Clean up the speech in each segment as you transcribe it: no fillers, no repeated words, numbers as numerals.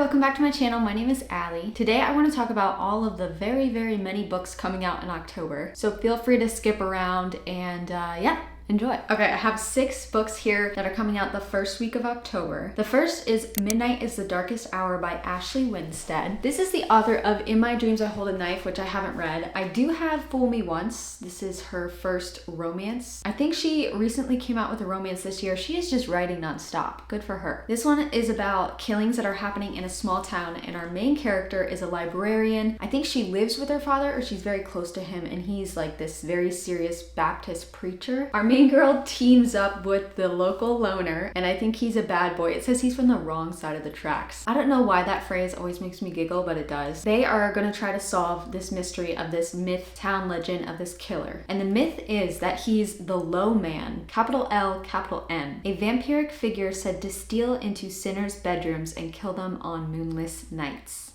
welcome back to my channel. My name is Allie. Today I want to talk about all of the very many books coming out in October. So feel free to skip around and yeah, enjoy. Okay, I have 6 books here that are coming out the first week of October. The first is Midnight is the Darkest Hour by Ashley Winstead. This is the author of In My Dreams I Hold a Knife, which I haven't read. I do have Fool Me Once. This is her first romance. I think she recently came out with a romance this year. She is just writing nonstop. Good for her. This one is about killings that are happening in a small town, and our main character is a librarian. I think she lives with her father, or she's very close to him, and he's like this very serious Baptist preacher. Our main girl teams up with the local loner, and I think he's a bad boy. It says he's from the wrong side of the tracks. I don't know why that phrase always makes me giggle, but it does. They are going to try to solve this mystery of this myth town legend of this killer. And the myth is that he's the Low Man, capital L, capital M, a vampiric figure said to steal into sinners' bedrooms and kill them on moonless nights.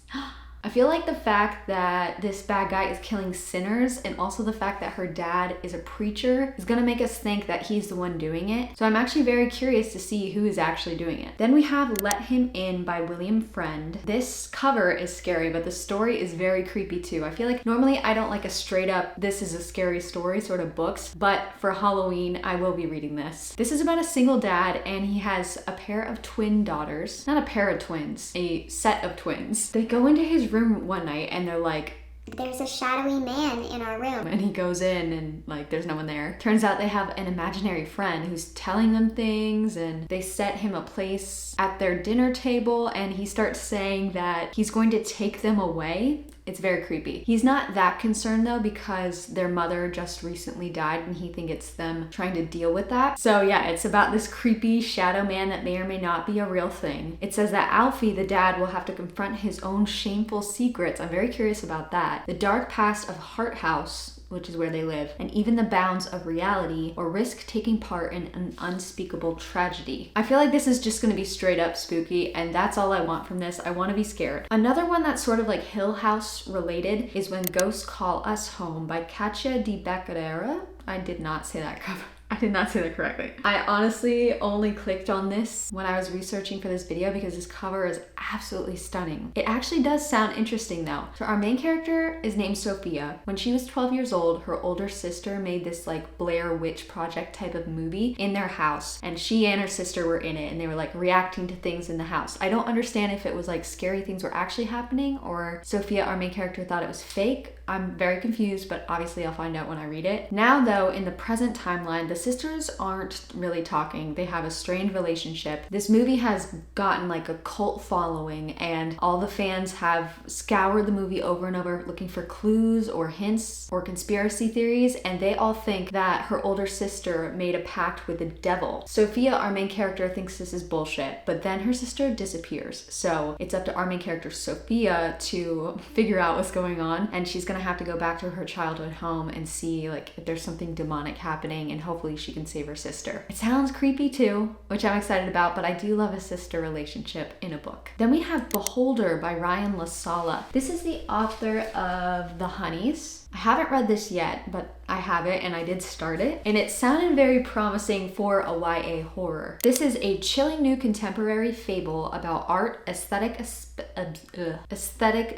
I feel like the fact that this bad guy is killing sinners, and also the fact that her dad is a preacher, is gonna make us think that he's the one doing it. So I'm actually very curious to see who is actually doing it. Then we have Let Him In by William Friend. This cover is scary, but the story is very creepy too. I feel like normally I don't like a straight up, this is a scary story sort of books, but for Halloween, I will be reading this. This is about a single dad, and he has a pair of twin daughters. Not a pair of twins, a set of twins. They go into his room one night and they're like, "There's a shadowy man in our room." And he goes in and like there's no one there. Turns out they have an imaginary friend who's telling them things, and they set him a place at their dinner table, and he starts saying that he's going to take them away. It's very creepy. He's not that concerned though, because their mother just recently died and he thinks it's them trying to deal with that. So yeah, it's about this creepy shadow man that may or may not be a real thing. It says that Alfie, the dad, will have to confront his own shameful secrets. I'm very curious about that. The dark past of Hart House, which is where they live, and even the bounds of reality, or risk taking part in an unspeakable tragedy. I feel like this is just gonna be straight up spooky, and that's all I want from this. I want to be scared. Another one that's sort of like Hill House related is When Ghosts Call Us Home by Katja de Beccarera. I did not say that cover. I did not say that correctly. I honestly only clicked on this when I was researching for this video because this cover is absolutely stunning. It actually does sound interesting though. So our main character is named Sophia. When she was 12 years old, her older sister made this like Blair Witch Project type of movie in their house, and she and her sister were in it, and they were like reacting to things in the house. I don't understand if it was like scary things were actually happening, or Sophia, our main character, thought it was fake. I'm very confused, but obviously I'll find out when I read it. Now though, in the present timeline, the sisters aren't really talking. They have a strained relationship. This movie has gotten like a cult following, and all the fans have scoured the movie over and over looking for clues or hints or conspiracy theories, and they all think that her older sister made a pact with the devil. Sophia, our main character, thinks this is bullshit, but then her sister disappears. So it's up to our main character, Sophia, to figure out what's going on, and she's gonna have to go back to her childhood home and see like if there's something demonic happening, and hopefully she can save her sister. It sounds creepy too, which I'm excited about, but I do love a sister relationship in a book. Then we have Beholder by Ryan LaSala. This is the author of The Honeys. I haven't read this yet, but I have it and I did start it, and it sounded very promising for a YA horror. This is a chilling new contemporary fable about art, aesthetic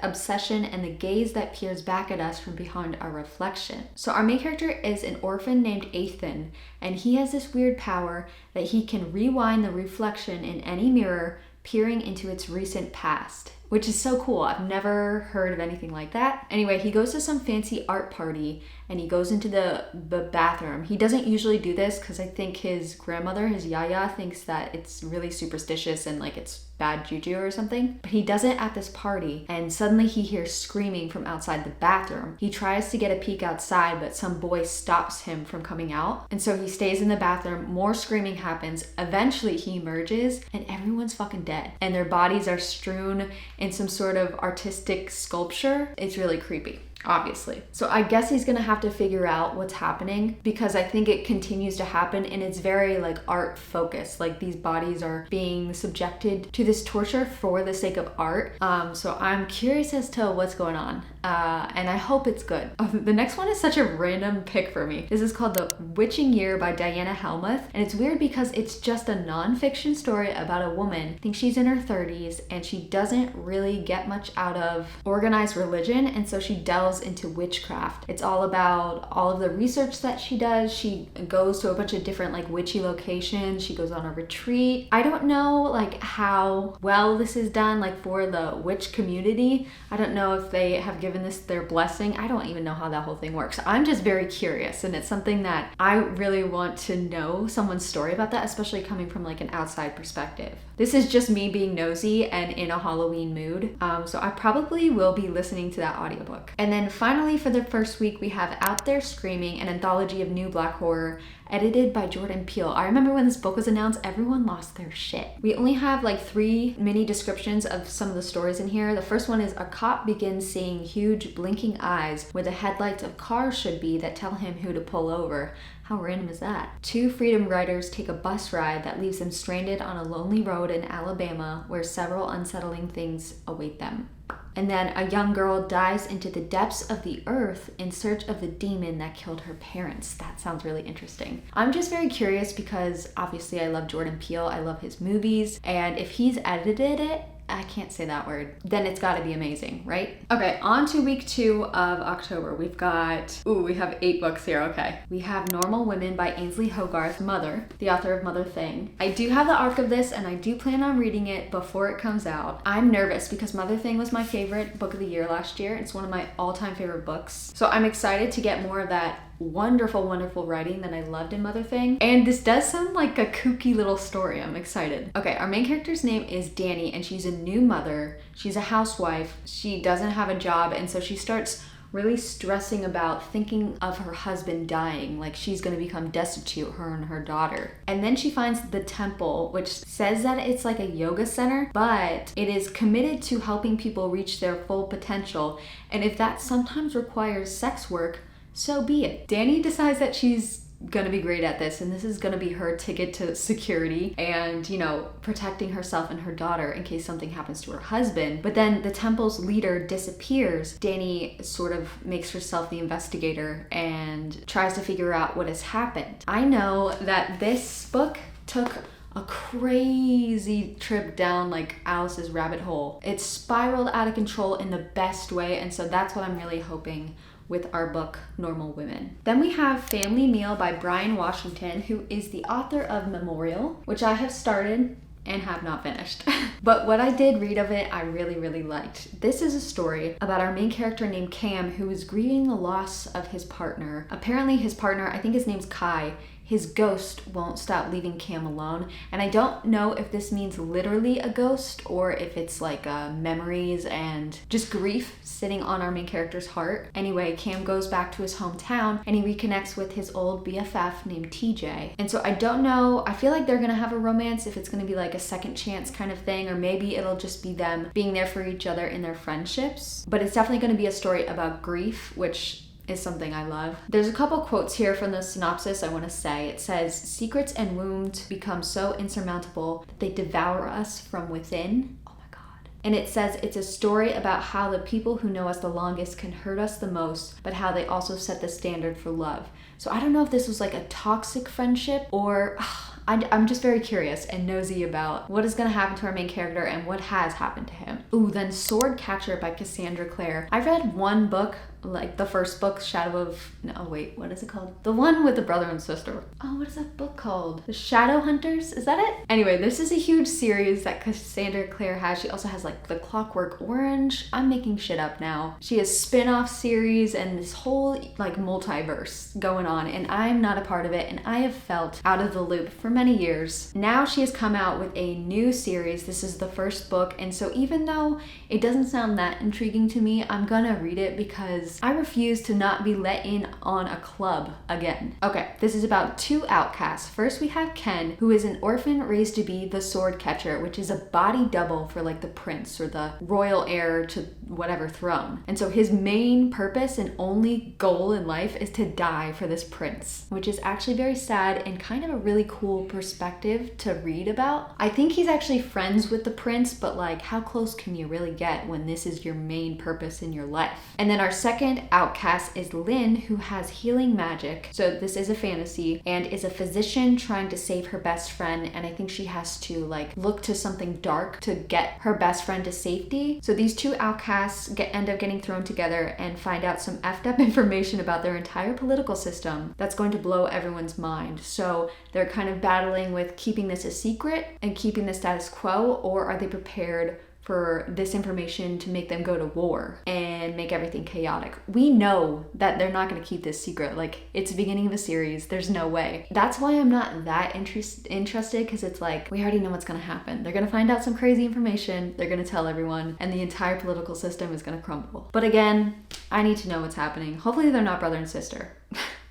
obsession, and the gaze that peers back at us from behind our reflection. So our main character is an orphan named Ethan, and he has this weird power that he can rewind the reflection in any mirror, peering into its recent past, which is so cool. I've never heard of anything like that. Anyway, he goes to some fancy art party and he goes into the bathroom. He doesn't usually do this because I think his grandmother, his yaya, thinks that it's really superstitious and like it's bad juju or something. But he does it at this party, and suddenly he hears screaming from outside the bathroom. He tries to get a peek outside, but some boy stops him from coming out. And so he stays in the bathroom, more screaming happens. Eventually he emerges and everyone's fucking dead. And their bodies are strewn in some sort of artistic sculpture. It's really creepy, obviously. So I guess he's gonna have to figure out what's happening, because I think it continues to happen, and it's very like art focused. Like these bodies are being subjected to this torture for the sake of art. So I'm curious as to what's going on. and I hope it's good. The next one is such a random pick for me. This is called The Witching Year by Diana Helmuth, and it's weird because it's just a nonfiction story about a woman. I think she's in her 30s, and she doesn't really get much out of organized religion, and so she delves into witchcraft. It's all about all of the research that she does. She goes to a bunch of different like witchy locations. She goes on a retreat. I don't know like how well this is done like for the witch community. I don't know if they have given this their blessing. I don't even know how that whole thing works. I'm just very curious, and it's something that I really want to know someone's story about that, especially coming from like an outside perspective. This is just me being nosy and in a Halloween mood, so I probably will be listening to that audiobook. And then finally for the first week, we have Out There Screaming, an anthology of new Black horror edited by Jordan Peele. I remember when this book was announced, everyone lost their shit. We only have like 3 mini descriptions of some of the stories in here. The first one is a cop begins seeing huge blinking eyes where the headlights of cars should be that tell him who to pull over. How random is that? 2 freedom riders take a bus ride that leaves them stranded on a lonely road in Alabama where several unsettling things await them. And then a young girl dives into the depths of the earth in search of the demon that killed her parents. That sounds really interesting. I'm just very curious because obviously I love Jordan Peele, I love his movies, and if he's edited it, I can't say that word, then it's gotta be amazing, right? Okay, on to week 2 of October. We have 8 books here, okay. We have Normal Women by Ainsley Hogarth, Mother, the author of Mother Thing. I do have the arc of this and I do plan on reading it before it comes out. I'm nervous because Mother Thing was my favorite book of the year last year. It's one of my all-time favorite books. So I'm excited to get more of that wonderful writing that I loved in Mother Thing. And this does sound like a kooky little story. I'm excited. Okay, our main character's name is Danny and she's a new mother. She's a housewife. She doesn't have a job, and so she starts really stressing about thinking of her husband dying, like she's gonna become destitute, her and her daughter. And then she finds the temple, which says that it's like a yoga center, but it is committed to helping people reach their full potential. And if that sometimes requires sex work, so be it. Danny decides that she's gonna be great at this, and this is gonna be her ticket to security and, you know, protecting herself and her daughter in case something happens to her husband. But then the temple's leader disappears. Danny sort of makes herself the investigator and tries to figure out what has happened. I know that this book took a crazy trip down like Alice's rabbit hole. It spiraled out of control in the best way, and so that's what I'm really hoping with our book, Normal Women. Then we have Family Meal by Brian Washington, who is the author of Memorial, which I have started and have not finished. But what I did read of it, I really liked. This is a story about our main character named Cam, who is grieving the loss of his partner. Apparently his partner, I think his name's Kai, his ghost won't stop leaving Cam alone. And I don't know if this means literally a ghost or if it's like memories and just grief sitting on our main character's heart. Anyway, Cam goes back to his hometown and he reconnects with his old BFF named TJ. And so I don't know, I feel like they're gonna have a romance, if it's gonna be like a second chance kind of thing, or maybe it'll just be them being there for each other in their friendships. But it's definitely gonna be a story about grief, which is something I love. There's a couple quotes here from the synopsis I want to say. It says, "Secrets and wounds become so insurmountable that they devour us from within." Oh my God. And it says it's a story about how the people who know us the longest can hurt us the most, but how they also set the standard for love. So I don't know if this was like a toxic friendship or I'm just very curious and nosy about what is going to happen to our main character and what has happened to him. Ooh, then Sword Catcher by Cassandra Clare. I read one book, like the first book, what is it called? The one with the brother and sister. Oh, what is that book called? The Shadow Hunters? Is that it? Anyway, this is a huge series that Cassandra Clare has. She also has like The Clockwork Orange. I'm making shit up now. She has spin-off series and this whole like multiverse going on, and I'm not a part of it, and I have felt out of the loop for many years. Now she has come out with a new series. This is the first book, and so even though it doesn't sound that intriguing to me, I'm gonna read it because because I refuse to not be let in on a club again. Okay, this is about two outcasts. First we have Ken, who is an orphan raised to be the sword catcher, which is a body double for like the prince or the royal heir to whatever throne. And so his main purpose and only goal in life is to die for this prince, which is actually very sad and kind of a really cool perspective to read about. I think he's actually friends with the prince, but like how close can you really get when this is your main purpose in your life? And then our second outcast is Lynn, who has healing magic. So this is a fantasy and is a physician trying to save her best friend, and I think she has to like look to something dark to get her best friend to safety. So these two outcasts end up getting thrown together and find out some effed up information about their entire political system that's going to blow everyone's mind. So they're kind of battling with keeping this a secret and keeping the status quo, or are they prepared for this information to make them go to war and make everything chaotic? We know that they're not going to keep this secret. Like, it's the beginning of a series. There's no way. That's why I'm not that interested, because it's like, we already know what's going to happen. They're going to find out some crazy information. They're going to tell everyone, and the entire political system is going to crumble. But again, I need to know what's happening. Hopefully they're not brother and sister.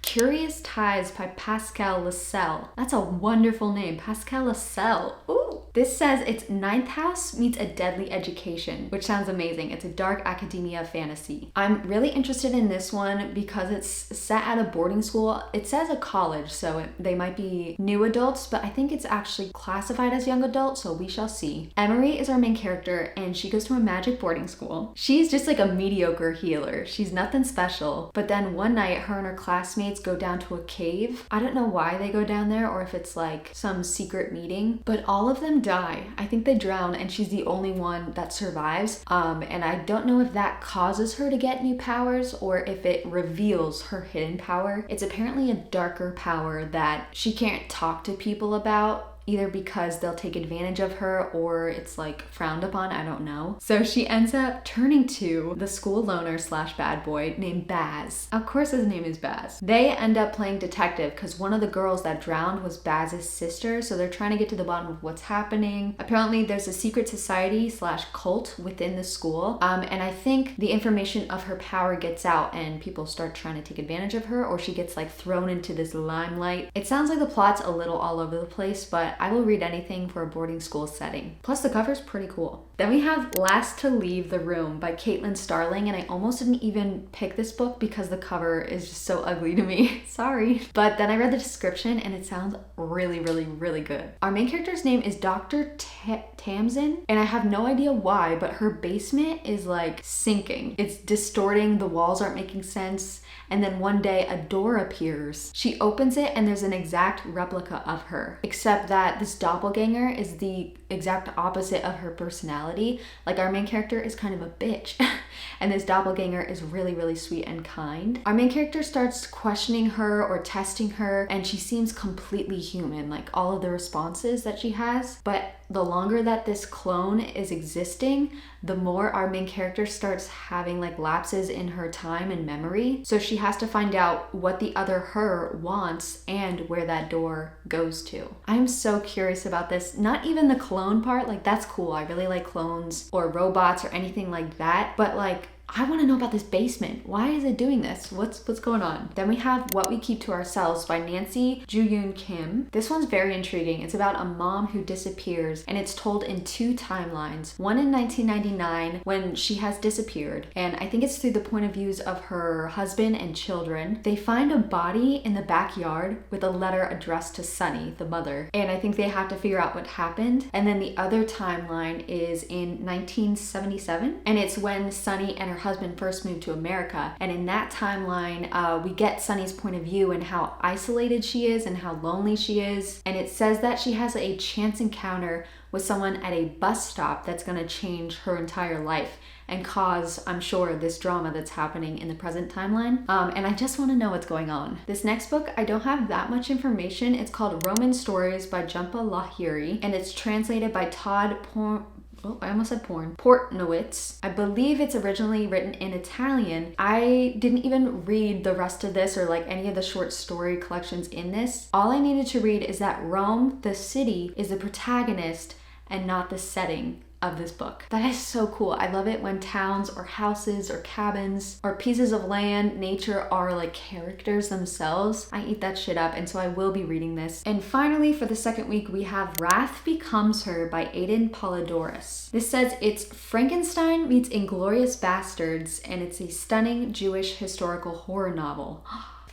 Curious Ties by Pascal Lascelles. That's a wonderful name, Pascal Lascelles. Ooh. This says it's Ninth House meets A Deadly Education, which sounds amazing. It's a dark academia fantasy. I'm really interested in this one because it's set at a boarding school. It says a college, so they might be new adults, but I think it's actually classified as young adult, so we shall see. Emery is our main character, and she goes to a magic boarding school. She's just like a mediocre healer. She's nothing special, but then one night her and her classmates go down to a cave. I don't know why they go down there or if it's like some secret meeting, but all of them die. I think they drown, and she's the only one that survives. And I don't know if that causes her to get new powers or if it reveals her hidden power. It's apparently a darker power that she can't talk to people about, either because they'll take advantage of her or it's like frowned upon, I don't know. So she ends up turning to the school loner / bad boy named Baz. Of course his name is Baz. They end up playing detective because one of the girls that drowned was Baz's sister, so they're trying to get to the bottom of what's happening. Apparently there's a secret society / cult within the school, and I think the information of her power gets out and people start trying to take advantage of her, or she gets like thrown into this limelight. It sounds like the plot's a little all over the place, but I will read anything for a boarding school setting. Plus the cover's pretty cool. Then we have Last to Leave the Room by Caitlin Starling, and I almost didn't even pick this book because the cover is just so ugly to me. Sorry. But then I read the description and it sounds really, really, really good. Our main character's name is Dr. Tamsin, and I have no idea why, but her basement is like sinking. It's distorting, the walls aren't making sense. And then one day a door appears. She opens it and there's an exact replica of her, except that this doppelganger is the exact opposite of her personality. Like, our main character is kind of a bitch and this doppelganger is really, really sweet and kind. Our main character starts questioning her or testing her, and she seems completely human, like all of the responses that she has. But the longer that this clone is existing, the more our main character starts having like lapses in her time and memory. So she has to find out what the other her wants and where that door goes to. I'm so curious about this. Not even the clone part, like that's cool. I really like clones or robots or anything like that. But like, I want to know about this basement. Why is it doing this? What's going on? Then we have What We Keep to Ourselves by Nancy Ju-Yoon Kim. This one's very intriguing. It's about a mom who disappears, and it's told in two timelines. One in 1999 when she has disappeared, and I think it's through the point of views of her husband and children. They find a body in the backyard with a letter addressed to Sunny, the mother, and I think they have to figure out what happened. And then the other timeline is in 1977, and it's when Sunny and her husband first moved to America. And in that timeline, we get Sunny's point of view and how isolated she is and how lonely she is. And it says that she has a chance encounter with someone at a bus stop that's going to change her entire life and cause, I'm sure, this drama that's happening in the present timeline. And I just want to know what's going on. This next book, I don't have that much information. It's called Roman Stories by Jhumpa Lahiri, and it's translated by Todd Portnowitz. I believe it's originally written in Italian. I didn't even read the rest of this or like any of the short story collections in this. All I needed to read is that Rome, the city, is the protagonist and not the setting of this book. That is so cool. I love it when towns or houses or cabins or pieces of land, nature are like characters themselves. I eat that shit up, and so I will be reading this. And finally, for the second week, we have Wrath Becomes Her by Aidan Polydorus. This says it's Frankenstein meets Inglorious Bastards, and it's a stunning Jewish historical horror novel.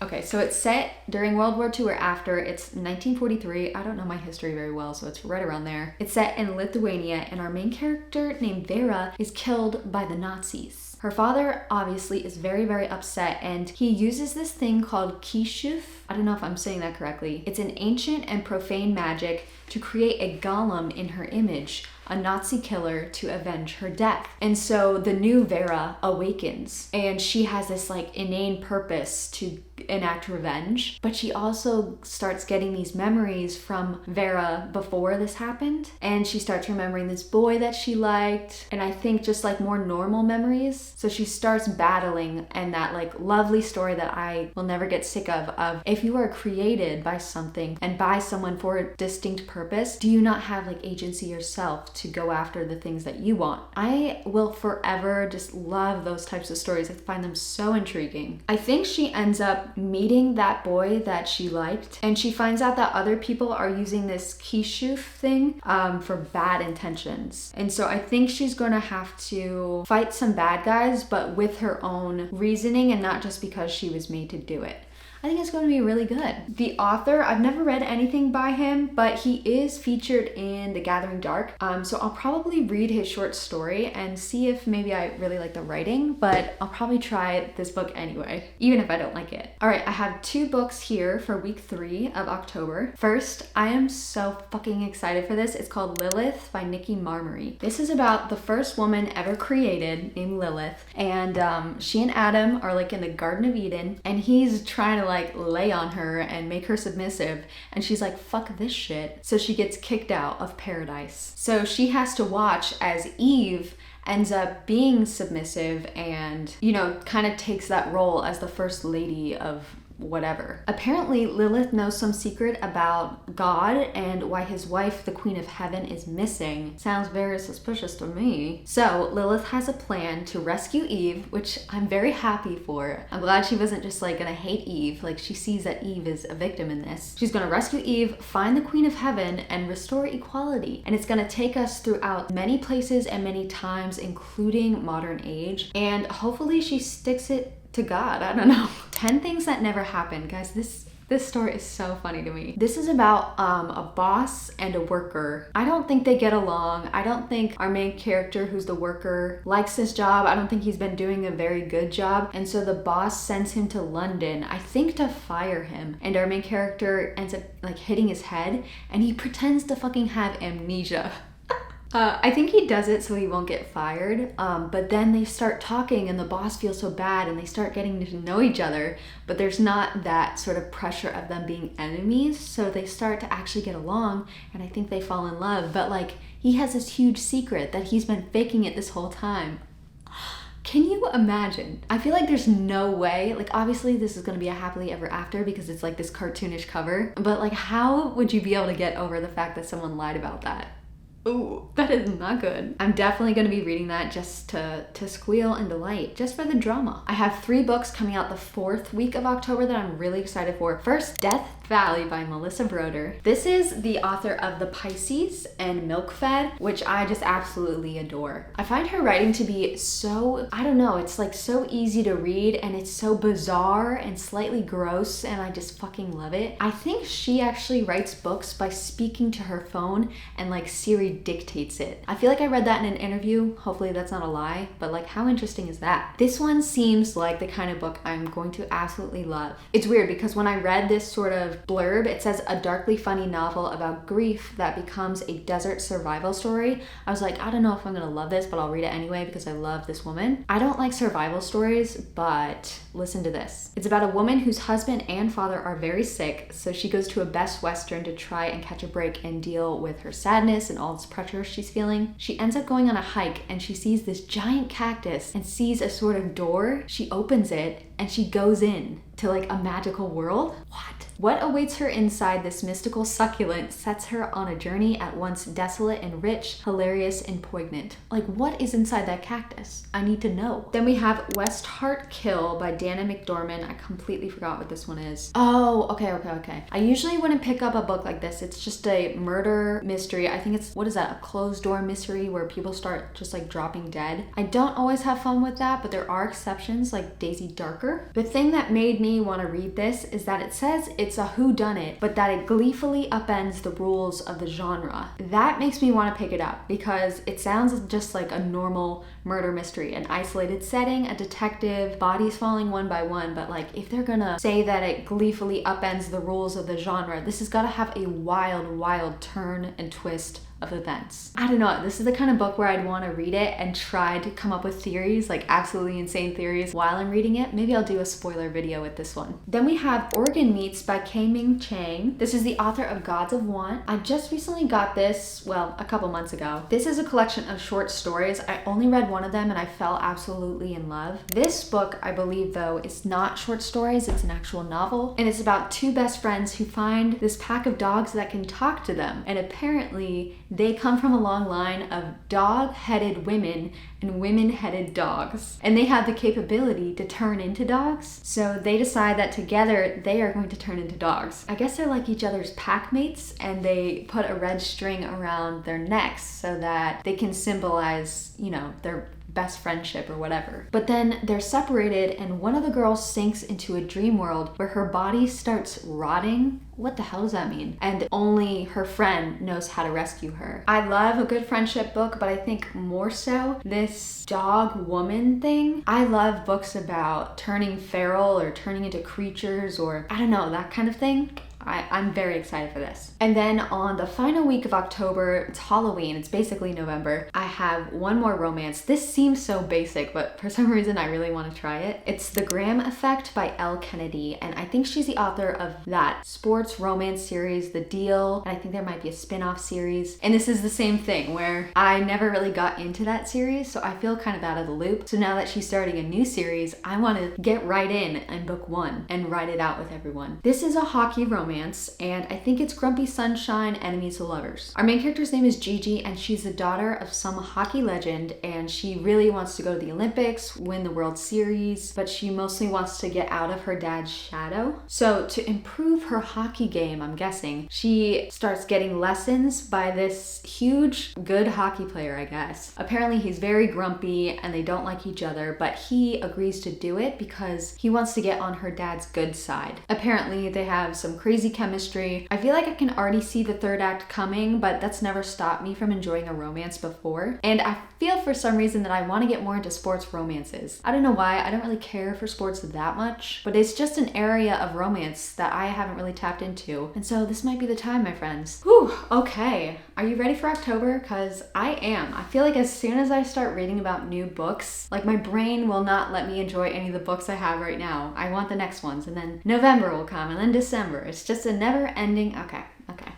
Okay, so it's set during World War II or after. It's 1943. I don't know my history very well, so it's right around there. It's set in Lithuania, and our main character named Vera is killed by the Nazis. Her father obviously is very, very upset, and he uses this thing called kishuf. I don't know if I'm saying that correctly. It's an ancient and profane magic to create a golem in her image, a Nazi killer, to avenge her death. And so the new Vera awakens, and she has this like inane purpose to enact revenge, but she also starts getting these memories from Vera before this happened, and she starts remembering this boy that she liked, and I think just like more normal memories. So she starts battling, and that like lovely story that I will never get sick of if you are created by something and by someone for a distinct purpose, do you not have like agency yourself to go after the things that you want? I will forever just love those types of stories. I find them so intriguing. I think she ends up meeting that boy that she liked, and she finds out that other people are using this kishuf thing for bad intentions. And so I think she's gonna have to fight some bad guys, but with her own reasoning and not just because she was made to do it. I think it's going to be really good. The author, I've never read anything by him, but he is featured in The Gathering Dark. So I'll probably read his short story and see if maybe I really like the writing, but I'll probably try this book anyway, even if I don't like it. All right, I have 2 books here for week 3 of October. First, I am so fucking excited for this. It's called Lilith by Nikki Marmory. This is about the first woman ever created named Lilith, and she and Adam are like in the Garden of Eden, and he's trying to like lay on her and make her submissive, and she's like, fuck this shit. So she gets kicked out of paradise. So she has to watch as Eve ends up being submissive and, you know, kind of takes that role as the first lady of whatever. Apparently, Lilith knows some secret about God and why his wife, the Queen of Heaven, is missing. Sounds very suspicious to me. So Lilith has a plan to rescue Eve, which I'm very happy for. I'm glad she wasn't just like gonna hate Eve. Like, she sees that Eve is a victim in this. She's gonna rescue Eve, find the Queen of Heaven, and restore equality. And it's gonna take us throughout many places and many times, including modern age. And hopefully she sticks it to God. I don't know. 10 things that never happened. Guys, this story is so funny to me. This is about a boss and a worker. I don't think they get along. I don't think our main character, who's the worker, likes his job. I don't think he's been doing a very good job. And so the boss sends him to London, I think to fire him. And our main character ends up like hitting his head, and he pretends to fucking have amnesia. I think he does it so he won't get fired, but then they start talking and the boss feels so bad and they start getting to know each other, but there's not that sort of pressure of them being enemies, so they start to actually get along, and I think they fall in love, but like he has this huge secret that he's been faking it this whole time. Can you imagine? I feel like there's no way, like obviously this is gonna be a happily ever after because it's like this cartoonish cover, but like how would you be able to get over the fact that someone lied about that? Ooh, that is not good. I'm definitely going to be reading that just to squeal and delight, just for the drama. I have 3 books coming out the 4th week of October that I'm really excited for. First, Death Valley by Melissa Broder. This is the author of The Pisces and Milk Fed, which I just absolutely adore. I find her writing to be so, I don't know, it's like so easy to read and it's so bizarre and slightly gross, and I just fucking love it. I think she actually writes books by speaking to her phone and like Siri dictates it. I feel like I read that in an interview. Hopefully that's not a lie, but like how interesting is that? This one seems like the kind of book I'm going to absolutely love. It's weird because when I read this sort of blurb, it says a darkly funny novel about grief that becomes a desert survival story. I was like, I don't know if I'm gonna love this, but I'll read it anyway because I love this woman. I don't like survival stories, but listen to this. It's about a woman whose husband and father are very sick, so she goes to a Best Western to try and catch a break and deal with her sadness and all this pressure she's feeling. She ends up going on a hike and she sees this giant cactus and sees a sort of door. She opens it and she goes in to like a magical world. What? What awaits her inside this mystical succulent sets her on a journey at once desolate and rich, hilarious and poignant. Like, what is inside that cactus? I need to know. Then we have West Heart Kill by Dana McDormand. I completely forgot what this one is. Oh, okay. I usually wouldn't pick up a book like this. It's just a murder mystery. I think it's, what is that, a closed door mystery where people start just like dropping dead. I don't always have fun with that, but there are exceptions like Daisy Darker. The thing that made me want to read this is that it says it's a whodunit, but that it gleefully upends the rules of the genre. That makes me want to pick it up because it sounds just like a normal murder mystery, an isolated setting, a detective, bodies falling one by one, but like if they're gonna say that it gleefully upends the rules of the genre, this has got to have a wild turn and twist of events. I don't know, this is the kind of book where I'd want to read it and try to come up with theories, like absolutely insane theories while I'm reading it. Maybe I'll do a spoiler video with this one. Then we have Organ Meats by Ming Chang. This is the author of Gods of Want. I just recently got this, well, a couple months ago. This is a collection of short stories. I only read one of them and I fell absolutely in love. This book, I believe though, is not short stories, it's an actual novel. And it's about two best friends who find this pack of dogs that can talk to them. And apparently they come from a long line of dog-headed women and women-headed dogs. And they have the capability to turn into dogs. So they decide that together they are going to turn into dogs. I guess they're like each other's pack mates, and they put a red string around their necks so that they can symbolize, you know, their best friendship or whatever. But then they're separated and one of the girls sinks into a dream world where her body starts rotting. What the hell does that mean? And only her friend knows how to rescue her. I love a good friendship book, but I think more so this dog woman thing. I love books about turning feral or turning into creatures or I don't know, that kind of thing. I'm very excited for this. And then on the final week of October, it's Halloween, it's basically November, I have one more romance. This seems so basic, but for some reason I really want to try it. It's The Graham Effect by Elle Kennedy, and I think she's the author of that sports romance series, The Deal, and I think there might be a spin-off series. And this is the same thing where I never really got into that series, so I feel kind of out of the loop. So now that she's starting a new series, I want to get right in book one and write it out with everyone. This is a hockey romance, and I think it's Grumpy Sunshine, Enemies to Lovers. Our main character's name is Gigi, and she's the daughter of some hockey legend, and she really wants to go to the Olympics, win the World Series, but she mostly wants to get out of her dad's shadow. So to improve her hockey game, I'm guessing, she starts getting lessons by this huge, good hockey player, I guess. Apparently he's very grumpy and they don't like each other, but he agrees to do it because he wants to get on her dad's good side. Apparently they have some crazy chemistry. I feel like I can already see the third act coming, but that's never stopped me from enjoying a romance before. And I feel for some reason that I want to get more into sports romances. I don't know why, I don't really care for sports that much, but it's just an area of romance that I haven't really tapped into. And so this might be the time, my friends. Whew, okay. Are you ready for October? Because I am. I feel like as soon as I start reading about new books, like my brain will not let me enjoy any of the books I have right now. I want the next ones, and then November will come, and then December. It's just a never ending, okay,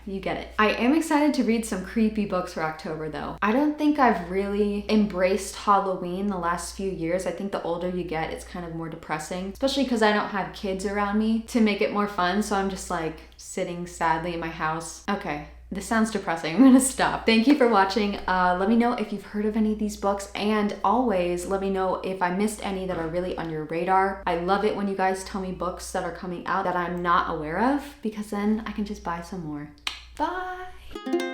you get it. I am excited to read some creepy books for October though. I don't think I've really embraced Halloween the last few years. I think the older you get, it's kind of more depressing, especially because I don't have kids around me to make it more fun, so I'm just like sitting sadly in my house. Okay. This sounds depressing. I'm gonna stop. Thank you for watching. Let me know if you've heard of any of these books, and always let me know if I missed any that are really on your radar. I love it when you guys tell me books that are coming out that I'm not aware of, because then I can just buy some more. Bye!